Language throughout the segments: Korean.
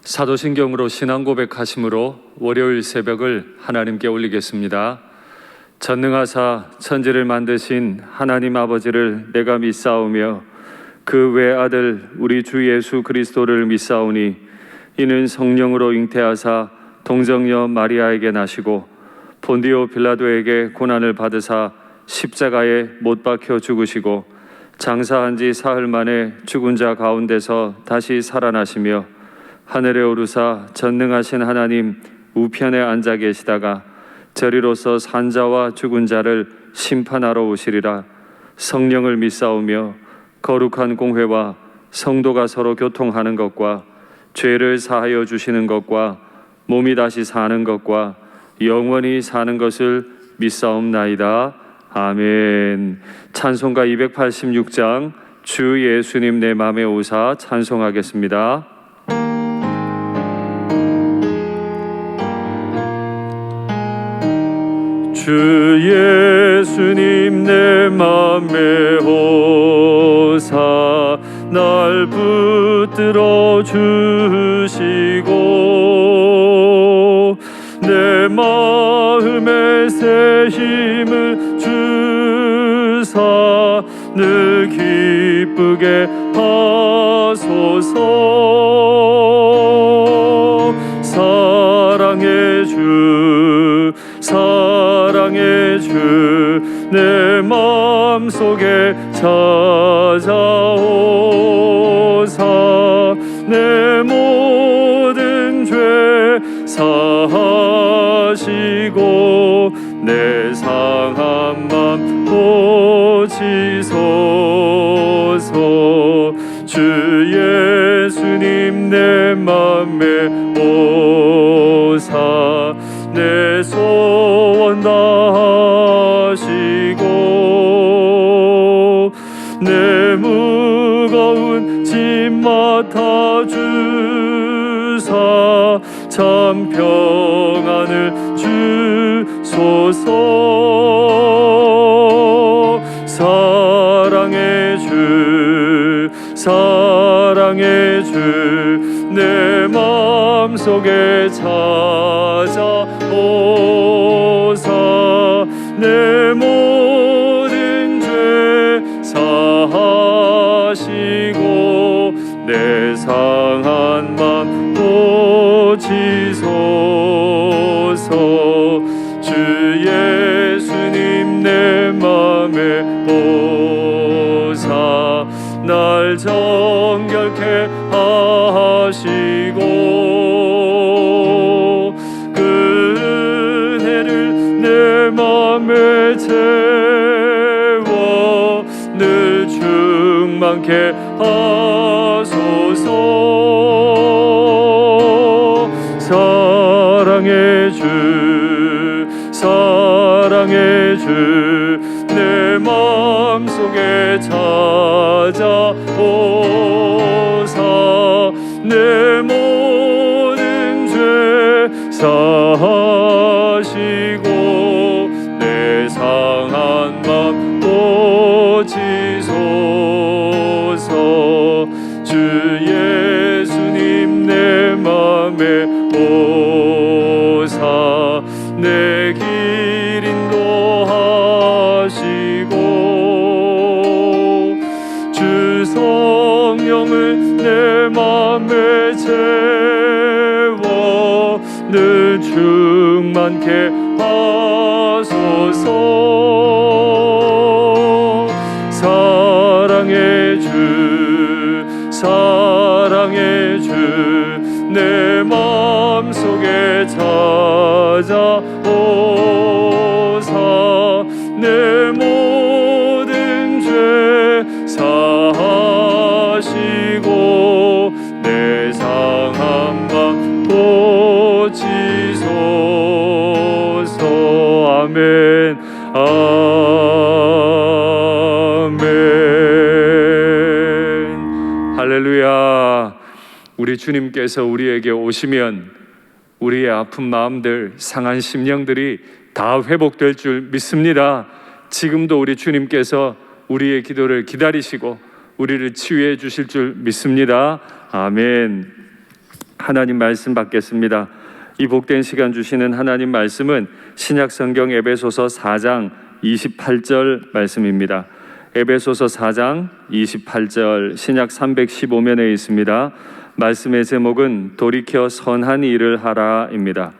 사도신경으로 신앙 고백하심으로 월요일 새벽을 하나님께 올리겠습니다. 전능하사 천지를 만드신 하나님 아버지를 내가 믿사오며 그 외아들 우리 주 예수 그리스도를 믿사오니 이는 성령으로 잉태하사 동정녀 마리아에게 나시고 본디오 빌라도에게 고난을 받으사 십자가에 못 박혀 죽으시고 장사한 지 사흘 만에 죽은 자 가운데서 다시 살아나시며 하늘에 오르사 전능하신 하나님 우편에 앉아 계시다가 저리로서 산자와 죽은 자를 심판하러 오시리라. 성령을 믿사오며 거룩한 공회와 성도가 서로 교통하는 것과 죄를 사하여 주시는 것과 몸이 다시 사는 것과 영원히 사는 것을 믿사옵나이다. 아멘. 찬송가 286장 주 예수님 내 맘에 오사 찬송하겠습니다. 주 예수님 내 맘에 오사 날 붙들어 주시고 내 마음에 새 힘을 주사 늘 기쁘게 하소서. 사랑의 주 사랑의 주 내 마음속에 찾아오사 내 모든 죄 사하시고 내 상한 맘 고치소서. 주 예수님 내 맘에 오사 내 소원 다하시고 내 무거운 짐 맡아주사 참 평안을 주소서. 사랑의 주 사랑의 주 내 마음속에 찾아오사 내 모든 죄 사하시고 내 상한 맘 고치소서. 주 예수님 내 맘에 오사 날 정결케 하시고 그 은혜를 내 맘에 채워 늘 충만케 하소서. 사랑의 주 사랑의 주 내 마음속에 찾아오사 내 모든 죄 사하시고 내 상한 맘 고치소서. 주 예수님 내 맘에 오사 내 길 인도하시고 주 성령을 내 맘에 채워 늘 충만케 하소서. 사랑의 주 사랑의 주 내 마음속에 찾아오사 내 모든 죄 사하시고 내 상한 맘 고치소서. 아멘 아멘. 할렐루야. 우리 주님께서 우리에게 오시면 우리의 아픈 마음들, 상한 심령들이 다 회복될 줄 믿습니다. 지금도 우리 주님께서 우리의 기도를 기다리시고 우리를 치유해 주실 줄 믿습니다. 아멘. 하나님 말씀 받겠습니다. 이 복된 시간 주시는 하나님 말씀은 신약 성경 에베소서 4장 28절 말씀입니다. 에베소서 4장 28절 신약 315면에 있습니다. 말씀의 제목은 돌이켜 선한 일을 하라입니다.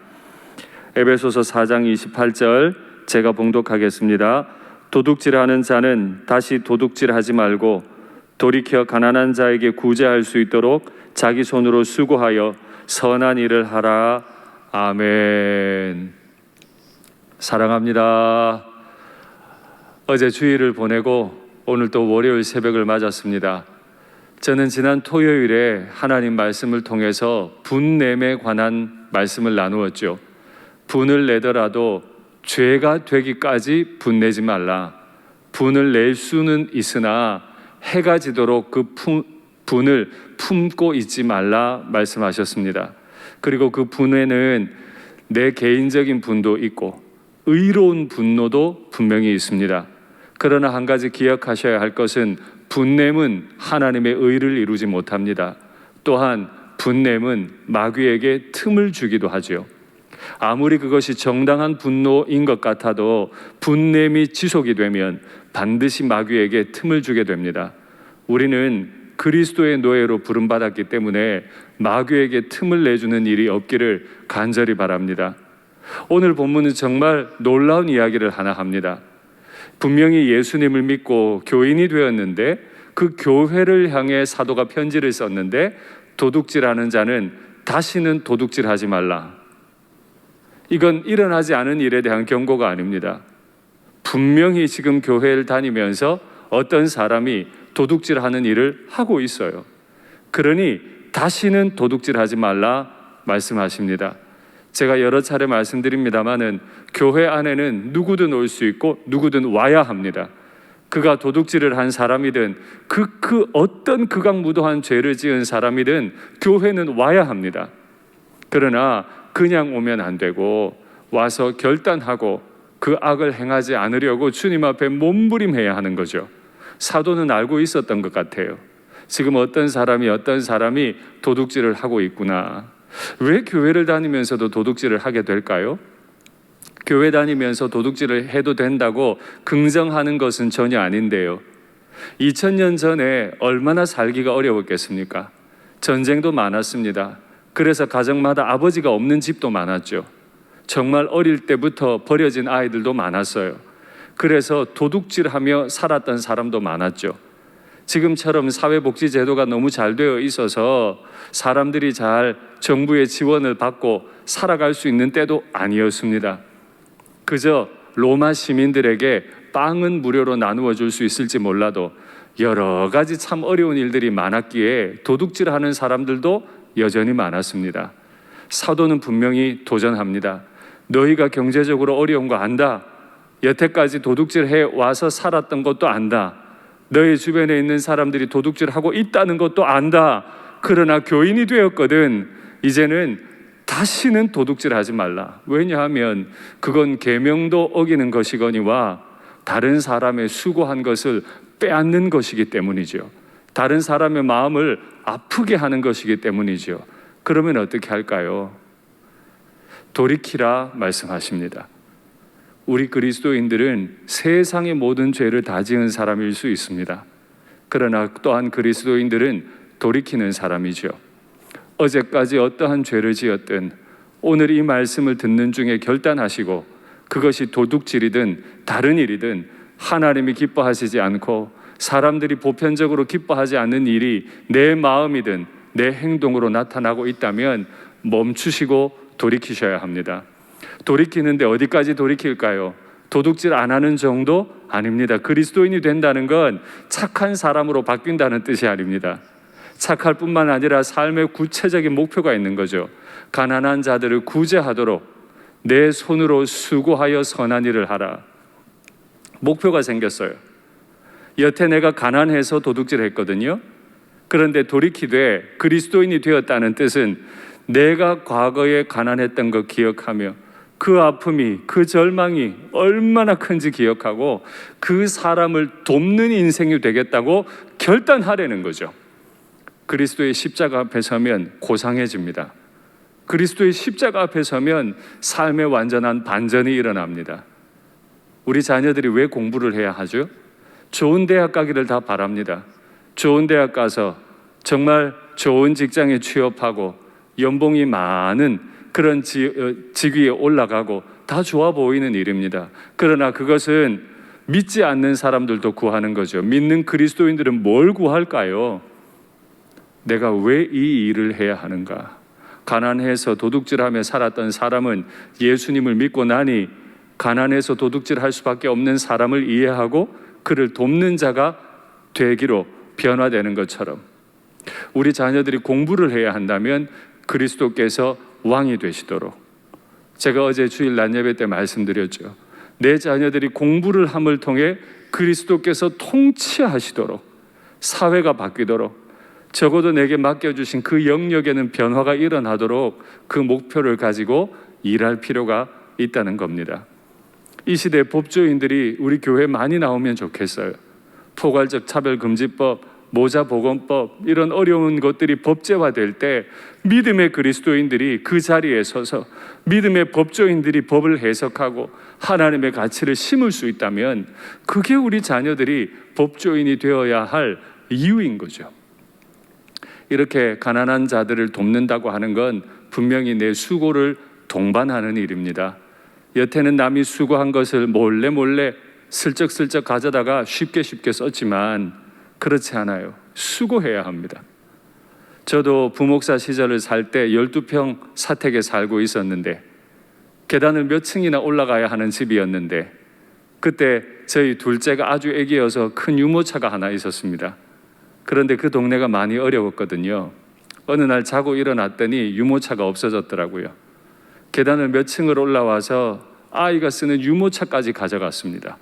에베소서 4장 28절 제가 봉독하겠습니다. 도둑질하는 자는 다시 도둑질하지 말고 돌이켜 가난한 자에게 구제할 수 있도록 자기 손으로 수고하여 선한 일을 하라. 아멘. 사랑합니다. 어제 주일을 보내고 오늘 또 월요일 새벽을 맞았습니다. 저는 지난 토요일에 하나님 말씀을 통해서 분냄에 관한 말씀을 나누었죠. 분을 내더라도 죄가 되기까지 분내지 말라. 분을 낼 수는 있으나 해가 지도록 그 분을 품고 있지 말라 말씀하셨습니다. 그리고 그 분에는 내 개인적인 분도 있고 의로운 분노도 분명히 있습니다. 그러나 한 가지 기억하셔야 할 것은 분냄은 하나님의 의를 이루지 못합니다. 또한 분냄은 마귀에게 틈을 주기도 하죠. 아무리 그것이 정당한 분노인 것 같아도 분냄이 지속이 되면 반드시 마귀에게 틈을 주게 됩니다. 우리는 그리스도의 노예로 부름받았기 때문에 마귀에게 틈을 내주는 일이 없기를 간절히 바랍니다. 오늘 본문은 정말 놀라운 이야기를 하나 합니다. 분명히 예수님을 믿고 교인이 되었는데 그 교회를 향해 사도가 편지를 썼는데 도둑질하는 자는 다시는 도둑질하지 말라. 이건 일어나지 않은 일에 대한 경고가 아닙니다. 분명히 지금 교회를 다니면서 어떤 사람이 도둑질하는 일을 하고 있어요. 그러니 다시는 도둑질하지 말라 말씀하십니다. 제가 여러 차례 말씀드립니다마는 교회 안에는 누구든 올 수 있고 누구든 와야 합니다. 그가 도둑질을 한 사람이든 그 어떤 극악무도한 죄를 지은 사람이든 교회는 와야 합니다. 그러나 그냥 오면 안 되고 와서 결단하고 그 악을 행하지 않으려고 주님 앞에 몸부림해야 하는 거죠. 사도는 알고 있었던 것 같아요. 지금 어떤 사람이 도둑질을 하고 있구나. 왜 교회를 다니면서도 도둑질을 하게 될까요? 교회 다니면서 도둑질을 해도 된다고 긍정하는 것은 전혀 아닌데요. 2000년 전에 얼마나 살기가 어려웠겠습니까? 전쟁도 많았습니다. 그래서 가정마다 아버지가 없는 집도 많았죠. 정말 어릴 때부터 버려진 아이들도 많았어요. 그래서 도둑질하며 살았던 사람도 많았죠. 지금처럼 사회복지제도가 너무 잘 되어 있어서 사람들이 잘 정부의 지원을 받고 살아갈 수 있는 때도 아니었습니다. 그저 로마 시민들에게 빵은 무료로 나누어 줄 수 있을지 몰라도 여러 가지 참 어려운 일들이 많았기에 도둑질하는 사람들도 여전히 많았습니다. 사도는 분명히 도전합니다. 너희가 경제적으로 어려운 거 안다. 여태까지 도둑질해 와서 살았던 것도 안다. 너희 주변에 있는 사람들이 도둑질하고 있다는 것도 안다. 그러나 교인이 되었거든. 이제는 다시는 도둑질하지 말라. 왜냐하면 그건 계명도 어기는 것이거니와 다른 사람의 수고한 것을 빼앗는 것이기 때문이죠. 다른 사람의 마음을 아프게 하는 것이기 때문이죠. 그러면 어떻게 할까요? 돌이키라 말씀하십니다. 우리 그리스도인들은 세상의 모든 죄를 다 지은 사람일 수 있습니다. 그러나 또한 그리스도인들은 돌이키는 사람이죠. 어제까지 어떠한 죄를 지었든 오늘 이 말씀을 듣는 중에 결단하시고 그것이 도둑질이든 다른 일이든 하나님이 기뻐하시지 않고 사람들이 보편적으로 기뻐하지 않는 일이 내 마음이든 내 행동으로 나타나고 있다면 멈추시고 돌이키셔야 합니다. 돌이키는데 어디까지 돌이킬까요? 도둑질 안 하는 정도? 아닙니다. 그리스도인이 된다는 건 착한 사람으로 바뀐다는 뜻이 아닙니다. 착할 뿐만 아니라 삶의 구체적인 목표가 있는 거죠. 가난한 자들을 구제하도록 내 손으로 수고하여 선한 일을 하라. 목표가 생겼어요. 여태 내가 가난해서 도둑질했거든요. 그런데 돌이키되 그리스도인이 되었다는 뜻은 내가 과거에 가난했던 거 기억하며 그 아픔이, 그 절망이 얼마나 큰지 기억하고 그 사람을 돕는 인생이 되겠다고 결단하려는 거죠. 그리스도의 십자가 앞에 서면 고상해집니다. 그리스도의 십자가 앞에 서면 삶의 완전한 반전이 일어납니다. 우리 자녀들이 왜 공부를 해야 하죠? 좋은 대학 가기를 다 바랍니다. 좋은 대학 가서 정말 좋은 직장에 취업하고 연봉이 많은 그런 직위에 올라가고 다 좋아 보이는 일입니다. 그러나 그것은 믿지 않는 사람들도 구하는 거죠. 믿는 그리스도인들은 뭘 구할까요? 내가 왜 이 일을 해야 하는가? 가난해서 도둑질하며 살았던 사람은 예수님을 믿고 나니 가난해서 도둑질할 수밖에 없는 사람을 이해하고 그를 돕는 자가 되기로 변화되는 것처럼 우리 자녀들이 공부를 해야 한다면 그리스도께서 왕이 되시도록, 제가 어제 주일 낮 예배 때 말씀드렸죠. 내 자녀들이 공부를 함을 통해 그리스도께서 통치하시도록, 사회가 바뀌도록, 적어도 내게 맡겨주신 그 영역에는 변화가 일어나도록 그 목표를 가지고 일할 필요가 있다는 겁니다. 이 시대에 법조인들이 우리 교회에 많이 나오면 좋겠어요. 포괄적 차별금지법, 모자보건법, 이런 어려운 것들이 법제화될 때 믿음의 그리스도인들이 그 자리에 서서 믿음의 법조인들이 법을 해석하고 하나님의 가치를 심을 수 있다면 그게 우리 자녀들이 법조인이 되어야 할 이유인 거죠. 이렇게 가난한 자들을 돕는다고 하는 건 분명히 내 수고를 동반하는 일입니다. 여태는 남이 수고한 것을 몰래 슬쩍슬쩍 가져다가 쉽게 썼지만 그렇지 않아요. 수고해야 합니다. 저도 부목사 시절을 살 때 12평 사택에 살고 있었는데 계단을 몇 층이나 올라가야 하는 집이었는데 그때 저희 둘째가 아주 애기여서 큰 유모차가 하나 있었습니다. 그런데 그 동네가 많이 어려웠거든요. 어느 날 자고 일어났더니 유모차가 없어졌더라고요. 계단을 몇 층을 올라와서 아이가 쓰는 유모차까지 가져갔습니다.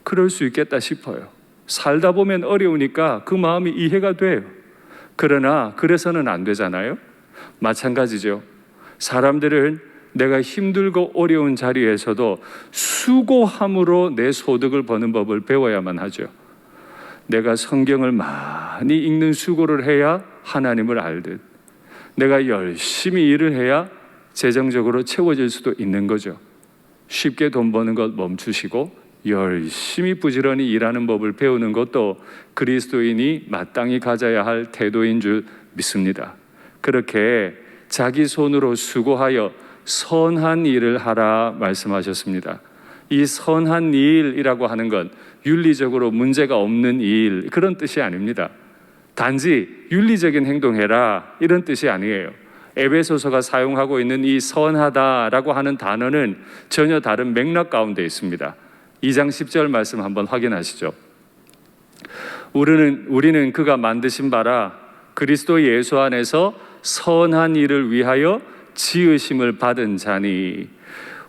그럴 수 있겠다 싶어요. 살다 보면 어려우니까 그 마음이 이해가 돼요. 그러나 그래서는 안 되잖아요. 마찬가지죠. 사람들은 내가 힘들고 어려운 자리에서도 수고함으로 내 소득을 버는 법을 배워야만 하죠. 내가 성경을 많이 읽는 수고를 해야 하나님을 알듯, 내가 열심히 일을 해야 재정적으로 채워질 수도 있는 거죠. 쉽게 돈 버는 것 멈추시고 열심히 부지런히 일하는 법을 배우는 것도 그리스도인이 마땅히 가져야 할 태도인 줄 믿습니다. 그렇게 자기 손으로 수고하여 선한 일을 하라 말씀하셨습니다. 이 선한 일이라고 하는 건 윤리적으로 문제가 없는 일, 그런 뜻이 아닙니다. 단지 윤리적인 행동해라, 이런 뜻이 아니에요. 에베소서가 사용하고 있는 이 선하다라고 하는 단어는 전혀 다른 맥락 가운데 있습니다. 2장 10절 말씀 한번 확인하시죠. 우리는 그가 만드신 바라 그리스도 예수 안에서 선한 일을 위하여 지으심을 받은 자니.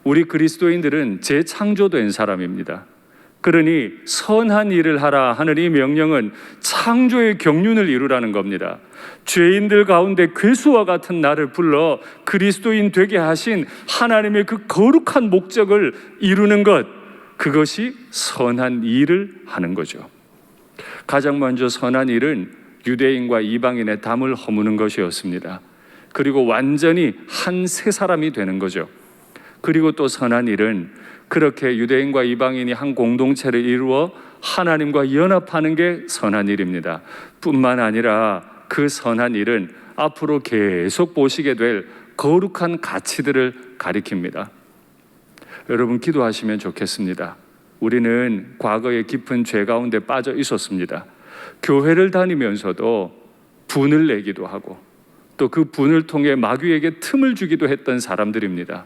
우리 그리스도인들은 재창조된 사람입니다. 그러니 선한 일을 하라 하는 이 명령은 창조의 경륜을 이루라는 겁니다. 죄인들 가운데 괴수와 같은 나를 불러 그리스도인 되게 하신 하나님의 그 거룩한 목적을 이루는 것, 그것이 선한 일을 하는 거죠. 가장 먼저 선한 일은 유대인과 이방인의 담을 허무는 것이었습니다. 그리고 완전히 한 새 사람이 되는 거죠. 그리고 또 선한 일은 그렇게 유대인과 이방인이 한 공동체를 이루어 하나님과 연합하는 게 선한 일입니다. 뿐만 아니라 그 선한 일은 앞으로 계속 보시게 될 거룩한 가치들을 가리킵니다. 여러분, 기도하시면 좋겠습니다. 우리는 과거의 깊은 죄 가운데 빠져 있었습니다. 교회를 다니면서도 분을 내기도 하고 또 그 분을 통해 마귀에게 틈을 주기도 했던 사람들입니다.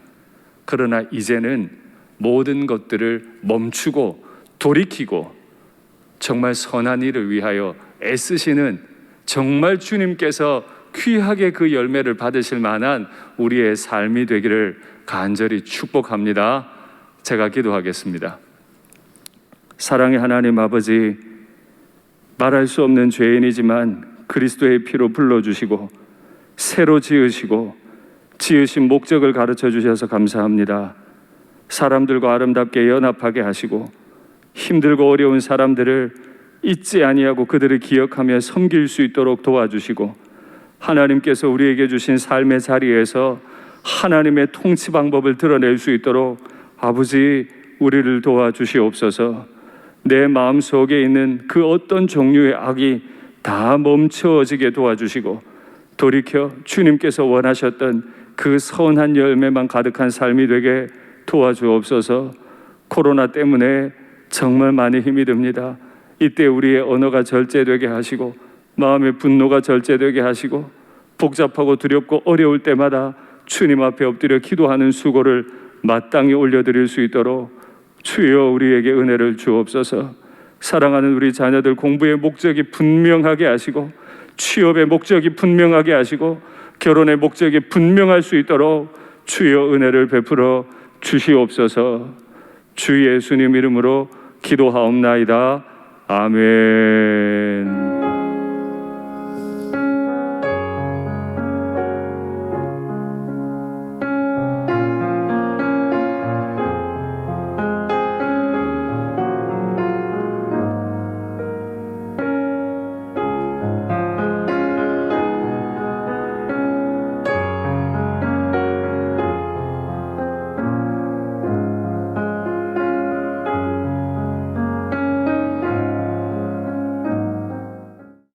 그러나 이제는 모든 것들을 멈추고 돌이키고 정말 선한 일을 위하여 애쓰시는, 정말 주님께서 귀하게 그 열매를 받으실 만한 우리의 삶이 되기를 간절히 축복합니다. 제가 기도하겠습니다. 사랑의 하나님 아버지, 말할 수 없는 죄인이지만 그리스도의 피로 불러주시고 새로 지으시고 지으신 목적을 가르쳐 주셔서 감사합니다. 사람들과 아름답게 연합하게 하시고 힘들고 어려운 사람들을 잊지 아니하고 그들을 기억하며 섬길 수 있도록 도와주시고 하나님께서 우리에게 주신 삶의 자리에서 하나님의 통치 방법을 드러낼 수 있도록 아버지 우리를 도와주시옵소서. 내 마음속에 있는 그 어떤 종류의 악이 다 멈춰지게 도와주시고 돌이켜 주님께서 원하셨던 그 선한 열매만 가득한 삶이 되게 도와주옵소서. 코로나 때문에 정말 많이 힘이 듭니다. 이때 우리의 언어가 절제되게 하시고 마음의 분노가 절제되게 하시고 복잡하고 두렵고 어려울 때마다 주님 앞에 엎드려 기도하는 수고를 마땅히 올려드릴 수 있도록 주여 우리에게 은혜를 주옵소서. 사랑하는 우리 자녀들 공부의 목적이 분명하게 하시고 취업의 목적이 분명하게 하시고 결혼의 목적이 분명할 수 있도록 주여 은혜를 베풀어 주시옵소서. 주 예수님 이름으로 기도하옵나이다. 아멘.